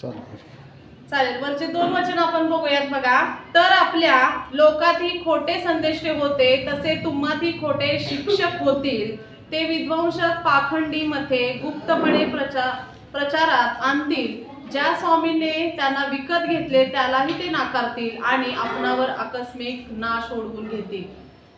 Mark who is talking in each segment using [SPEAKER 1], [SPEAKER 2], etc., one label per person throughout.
[SPEAKER 1] चालेल, वरचे दोन वचन आपण बघूयात बघा. तर आपल्या लोकातही खोटे संदेष्टे होते, तसे तुम्हातही खोटे शिक्षक होतील. ते विध्वंसक पाखंडी मते गुप्तपणे प्रचारात आणतील. ज्या स्वामीने त्यांना विकत घेतले त्यालाही ते नाकारतील आणि आपणावर आकस्मिक नाश ओढवून घेतील.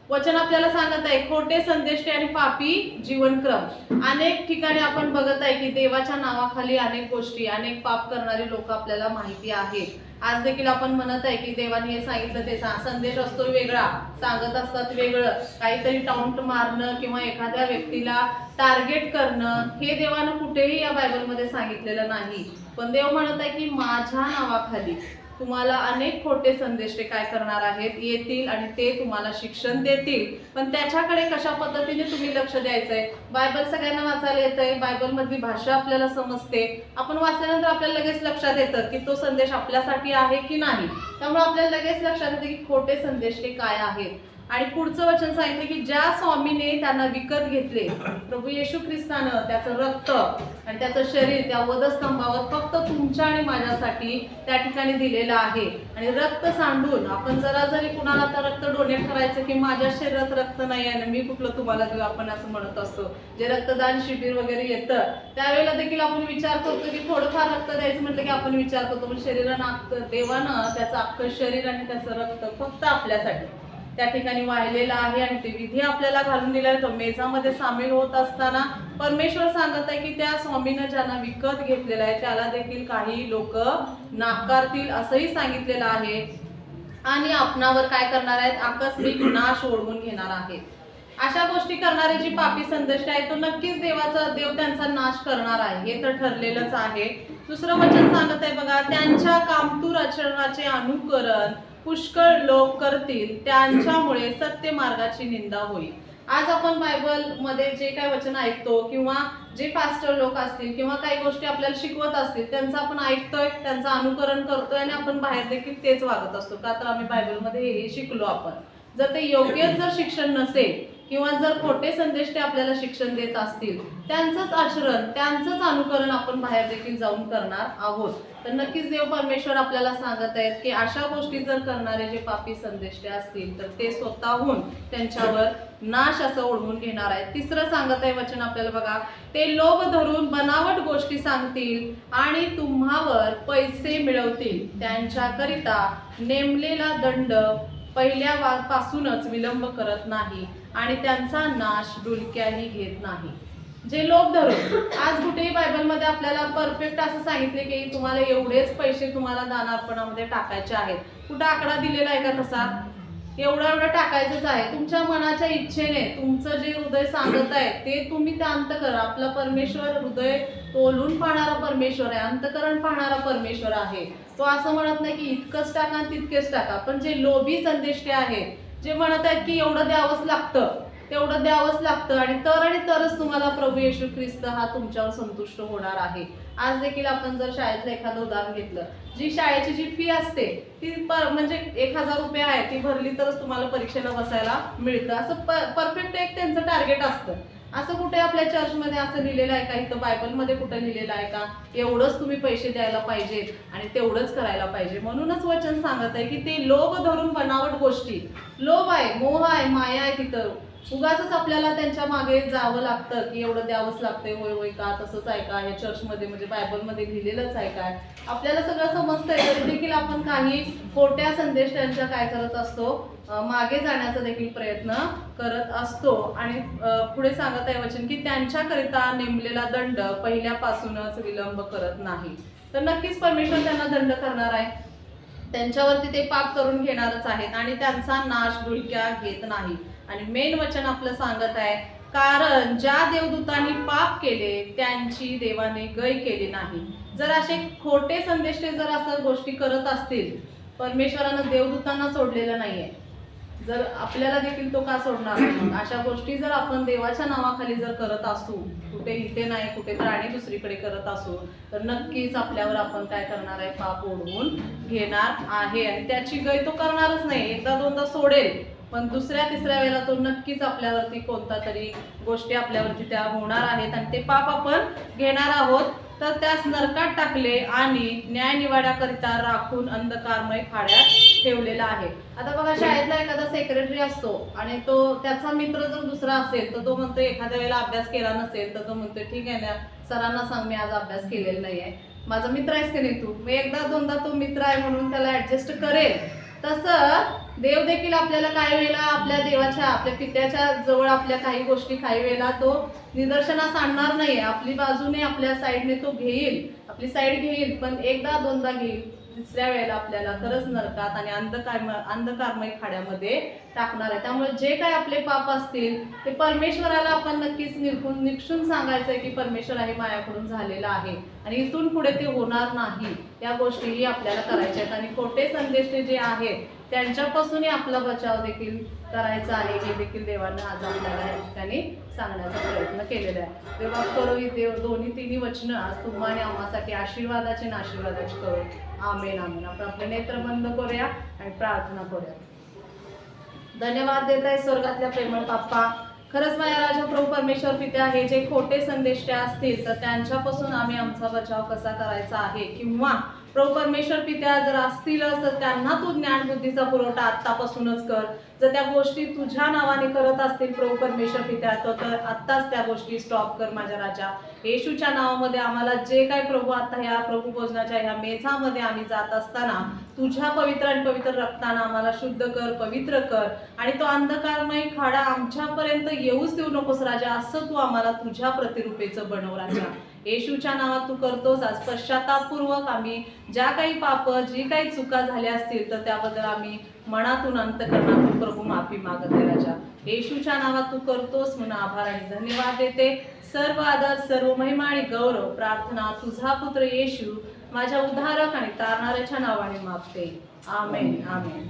[SPEAKER 1] वचन आपल्याला सांगत आहे खोटे संदेष्टे आणि पापी जीवनक्रम. अनेक ठिकाणी आपण बघत आहे की देवाच्या नावाखाली अनेक गोष्टी, अनेक पाप करणारी लोक आपल्याला माहिती आहेत. आज देखील आपण म्हणत आहे की देवाने हे सांगितलं, ते संदेश असतो वेगळा, सांगत असतात वेगळं, काहीतरी टाउंट मारणं किंवा एखाद्या व्यक्तीला टार्गेट करणं हे देवानं कुठेही या बायबलमध्ये सांगितलेलं नाही. पण देव म्हणत आहे की माझ्या नावाखाली तुम्हाला अनेक खोटे संदेष्टे काय करणार आहेत, येतील आणि ते तुम्हाला शिक्षण देतील. पण त्याच्याकडे कशा पद्धतीने तुम्ही लक्ष द्यायचंय. बायबल सगळ्यांना वाचायला येतंय, बायबल मधली भाषा आपल्याला समजते. आपण वाचल्यानंतर आपल्याला लगेच लक्षात येतं की तो संदेश आपल्यासाठी आहे की नाही. त्यामुळे आपल्याला लगेच लक्षात येतं की खोटे संदेष्टे काय आहेत. आणि पुढचं वचन सांगितलं की ज्या स्वामीने त्यांना विकत घेतले, प्रभू येशू ख्रिस्तानं त्याचं रक्त आणि त्याचं शरीर त्या वधस्तंभावर फक्त तुमच्या आणि माझ्यासाठी त्या ठिकाणी दिलेलं आहे. आणि रक्त सांडून आपण जरी कुणाला तर रक्त डोनेट करायचं की माझ्या शरीरात रक्त नाही आहे ना, मी कुठलं तुम्हाला देऊ, आपण असं म्हणत असतो. जे रक्तदान शिबिर वगैरे येतं त्यावेळेला देखील आपण विचार करतो की थोडंफार रक्त द्यायचं म्हटलं की आपण विचार करतो, पण शरीरानं देवानं त्याचं अख्खं शरीर आणि त्याचं रक्त फक्त आपल्यासाठी त्या ठिकाणी वाहिलेला आहे. आणि ते विधी आपल्याला घालून दिला तो मेझामध्ये सामील होत असताना परमेश्वर सांगत आहे की त्या स्वामीनं ज्यांना विकत घेतलेला आहे त्याला देखील काही लोक नाकारतील असंही सांगितलेलं आहे. आणि आपणावर काय करणार आहेत, आकस्मिक नाश ओढवून घेणार आहेत. अशा गोष्टी करणारे जी पापी संदेश आहे तो नक्कीच देव त्यांचा नाश करणार आहे, हे तर ठरलेलंच आहे. दुसरं वचन सांगत आहे बघा, त्यांच्या कामतूर आचरणाचे अनुकरण पुष्कळ लोक करतील, त्यांच्यामुळे सत्य मार्गाची निंदा होईल. आज आपण बायबल मध्ये जे काही वचन ऐकतो किंवा जे पास्टर लोक असतील किंवा काही गोष्टी आपल्याला शिकवत असतील त्यांचं आपण ऐकतोय, त्यांचं अनुकरण करतोय आणि आपण बाहेर देखील तेच वागत असतो. का तर आम्ही बायबलमध्ये हे शिकलो. आपण जर ते योग्य जर शिक्षण नसेल किंवा जर खोटे संदेश ते आपल्याला शिक्षण देत असतील, त्यांचंच आचरण त्यांचंच अनुकरण आपण बाहेर देखील जाऊन करणार आहोत. तर नक्कीच देव परमेश्वर आपल्याला सांगत आहेत की अशा गोष्टी जर करणारे जे पापी संदेष्टे असतील तर ते स्वतःहून त्यांच्यावर नाश असं ओढवून घेणार आहेत. तिसरं सांगत आहे वचन आपल्याला बघा, ते लोभ धरून बनावट गोष्टी सांगतील आणि तुम्हावर पैसे मिळवतील. त्यांच्याकरिता नेमलेला दंड पहिल्यापासूनच विलंब करत नाही आणि त्यांचा नाश डुलक्याही घेत नाही. जे लोभ धरून, आज कुठेही बायबलमध्ये आपल्याला परफेक्ट असं सांगितले की तुम्हाला एवढेच पैसे तुम्हाला दानअर्पणामध्ये टाकायचे आहेत. कुठं आकडा दिलेला आहे का तसा? एवढं टाकायचंच आहे. तुमच्या मनाच्या इच्छेने तुमचं जे हृदय सांगत आहे ते तुम्ही ते अंत करा. आपला परमेश्वर हृदय तोलून पाहणारा परमेश्वर आहे, अंतकरण पाहणारा परमेश्वर आहे. तो असं म्हणत नाही की इतकंच टाका तितकेच टाका. पण जे लोभी संदेष्टे आहेत, जे म्हणत आहेत की एवढं द्यावंच लागतं, तेवढं द्यावंच लागतं आणि तरच तुम्हाला प्रभू येशू ख्रिस्त हा तुमच्यावर संतुष्ट होणार आहे. आज देखील आपण जर शाळेतलं एखादं उदाहरण घेतलं, जी शाळेची जी फी असते ती म्हणजे 1000 रुपये आहे, ती भरली तरच तुम्हाला परीक्षेला बसायला मिळतं. असं परफेक्ट एक त्यांचं टार्गेट असतं. असं कुठे आपल्या चर्चमध्ये असं लिहिलेलं आहे का? इथं बायबलमध्ये कुठे लिहिलेलं आहे का एवढंच तुम्ही पैसे द्यायला पाहिजेत आणि तेवढंच करायला पाहिजे? म्हणूनच वचन सांगत आहे की ते लोभ धरून बनावट गोष्टी, लोभ आहे, मोह आहे, माया आहे, तिथं उगाच आपल्याला त्यांच्या मागे जावं लागतं की एवढं द्यावंच लागतंय. होय होय का, तसंच आहे का, हे चर्चमध्ये म्हणजे बायबलमध्ये लिहिलेलंच आहे काय? आपल्याला सगळं समजतंय तरी देखील आपण काही खोट्या संदेश त्यांच्या काय करत असतो, मागे जाण्याचा देखील प्रयत्न करत असतो. आणि पुढे सांगत आहे वचन की त्यांच्याकरिता नेमलेला दंड पहिल्यापासूनच विलंब करत नाही. तर नक्कीच परमेश्वर त्यांना दंड करणार आहे, त्यांच्यावरती ते पाप करून घेणारच आहेत आणि त्यांचा नाश डुलक्या घेत नाही. आणि मेन वचन आपलं सांगत आहे, कारण ज्या देवदूतांनी पाप केले त्यांची देवाने गय केली नाही. जर असे खोटे संदेष्टे जर असं गोष्टी करत असतील, परमेश्वरानं देवदूतांना सोडलेलं नाहीये, जर आपल्याला देखील तो का सोडणार नाही? अशा गोष्टी जर आपण देवाच्या नावाखाली जर करत असू, कुठे इथे नाही कुठे तर आणि दुसरीकडे करत असू, तर नक्कीच आपल्यावर आपण काय करणार आहे, पाप ओढवून घेणार आहे. आणि त्याची गय तो करणारच नाही, एकदा दोनदा सोडेल, पण दुसऱ्या तिसऱ्या वेळेला तो नक्कीच आपल्यावरती कोणता तरी गोष्टी आपल्यावरती त्या होणार आहेत आणि ते पाप आपण घेणार आहोत. तर त्यास नरकात टाकले आणि न्यायनिवाड्याकरिता राखून अंधकारमय खाड्यात ठेवलेला आहे. आता बघा, शाळेतला एखादा सेक्रेटरी असतो आणि तो त्याचा मित्र जर दुसरा असेल तर तो म्हणतो, एखाद्या वेळेला अभ्यास केला नसेल तर तो म्हणतो ठीक आहे ना, सरांना सांग मी आज अभ्यास केलेला नाहीये, माझा मित्र आहेस की नाही तू. मग एकदा दोनदा तो मित्र आहे म्हणून त्याला ऍडजस्ट करेल. तसं देव देखील आपल्याला काही वेळेला आपल्या देवाच्या, आपल्या पित्याच्या जवळ आपल्या काही गोष्टी काही वेळेला तो निदर्शनास आणणार नाही. आपली बाजूने, आपल्या साईडने तो घेईल, आपली साईड घेईल, पण एकदा दोनदा घेईल. तिसऱ्या वेळेला आपल्याला खरंच नरकात आणि अंधकारमय खाड्यामध्ये टाकणार आहे. त्यामुळे जे काही आपले पाप असतील ते परमेश्वराला आपण नक्कीच निक्षून सांगायचंय की परमेश्वर आहे, माझ्याकडून झालेला आहे आणि इथून पुढे ते होणार नाही. या गोष्टीही आपल्याला करायच्या आहेत आणि खोटे संदेश जे आहेत त्यांच्यापासूनही आपला बचाव देखील करायचा आहे. हे देखील देवानं आज आपल्याला या ठिकाणी सांगण्याचा प्रयत्न केलेला आहे. तेव्हा करू देव दोन्ही तिन्ही वचनं आज तुम्हा आणि आम्हासाठी आशीर्वादाचे आणि आशीर्वादाचे करू. आमेन आमेन. आपण आपले नेत्र बंद करूया आणि प्रार्थना करूया. धन्यवाद देत आहे स्वर्गातल्या प्रेमळ बाप्पा. खरंच माझ्या राजा प्रभू परमेश्वर पित्या, हे जे खोटे संदेश असतील तर त्यांच्यापासून आम्ही आमचा बचाव कसा करायचा आहे, किंवा प्रभू परमेश्वर पित्या जर असतीलच तर त्यांना तू ज्ञान बुद्धीचा पुरवठा आत्तापासूनच कर. जर त्या गोष्टी तुझ्या नावाने करत असतील प्रभू परमेश्वर पित्या तर आत्ताच त्या गोष्टी स्टॉप कर माझ्या राजा. येशूच्या नावामध्ये आम्हाला जे काय प्रभू आता ह्या प्रभू भोजनाच्या ह्या मेझामध्ये आम्ही जात असताना तुझ्या पवित्र आणि पवित्र रक्तानं आम्हाला शुद्ध कर, पवित्र कर आणि तो अंधकारमय खाडा आमच्यापर्यंत येऊच देऊ नकोस राजा. असं तू आम्हाला तुझ्या प्रतिरूपेचं बनव राजा. येशूच्या नावात तू करतोस. आज पश्चातापूर्वक आम्ही ज्या काही पाप, जी काही चुका झाल्या असतील तर त्याबद्दल आम्ही मनातून अंतःकरणातून प्रभू माफी मागते राजा. येशूच्या नावात तू करतोस म्हणून आभार आणि धन्यवाद देते. सर्व आदर, सर्व महिमा आणि गौरव प्रार्थना तुझा पुत्र येशू माझ्या उद्धारक आणि तारणाऱ्याच्या नावाने मागते. आमेन आमेन.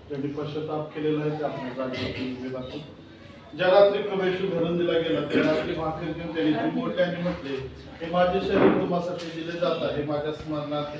[SPEAKER 2] ज्यांनी पश्चाताप केलेला आहे ते आपल्या जागेवरती उभे राहतो. ज्या रात्री प्रभू येशू घरून दिला गेला त्या रात्री भाकर घेऊन त्यांनी मोठ्याने म्हटले, हे माझे शरीर तुम्हासाठी दिले जात आहे, माझ्या स्मरणात